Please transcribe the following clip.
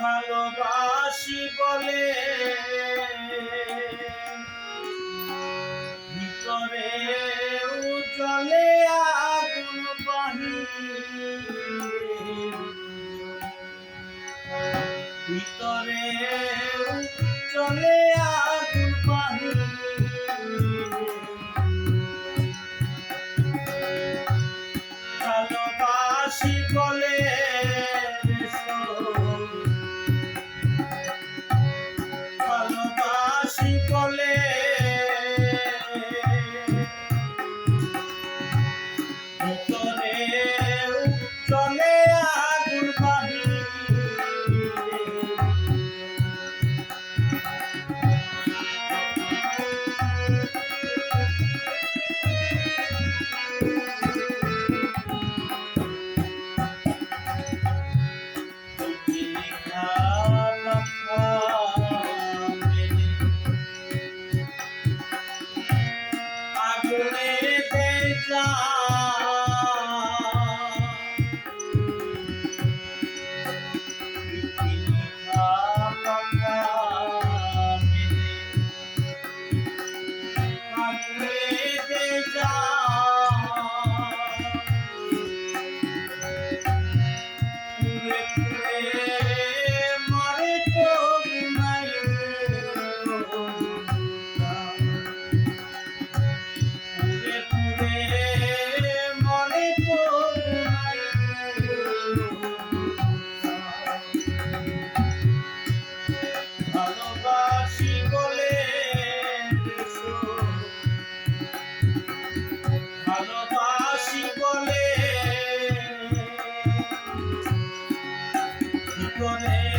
ভালোবাসি বলে ভিতরে চলে আগুন বাহিরে, ভিতরে চলে আগুন বাহিরে। ভালোবাসি বলে ভালোবাসি বলে ভিতরে চলে আগুন বাহিরে। ভালোবাসি বলে ভালোবাসি বলে কি করে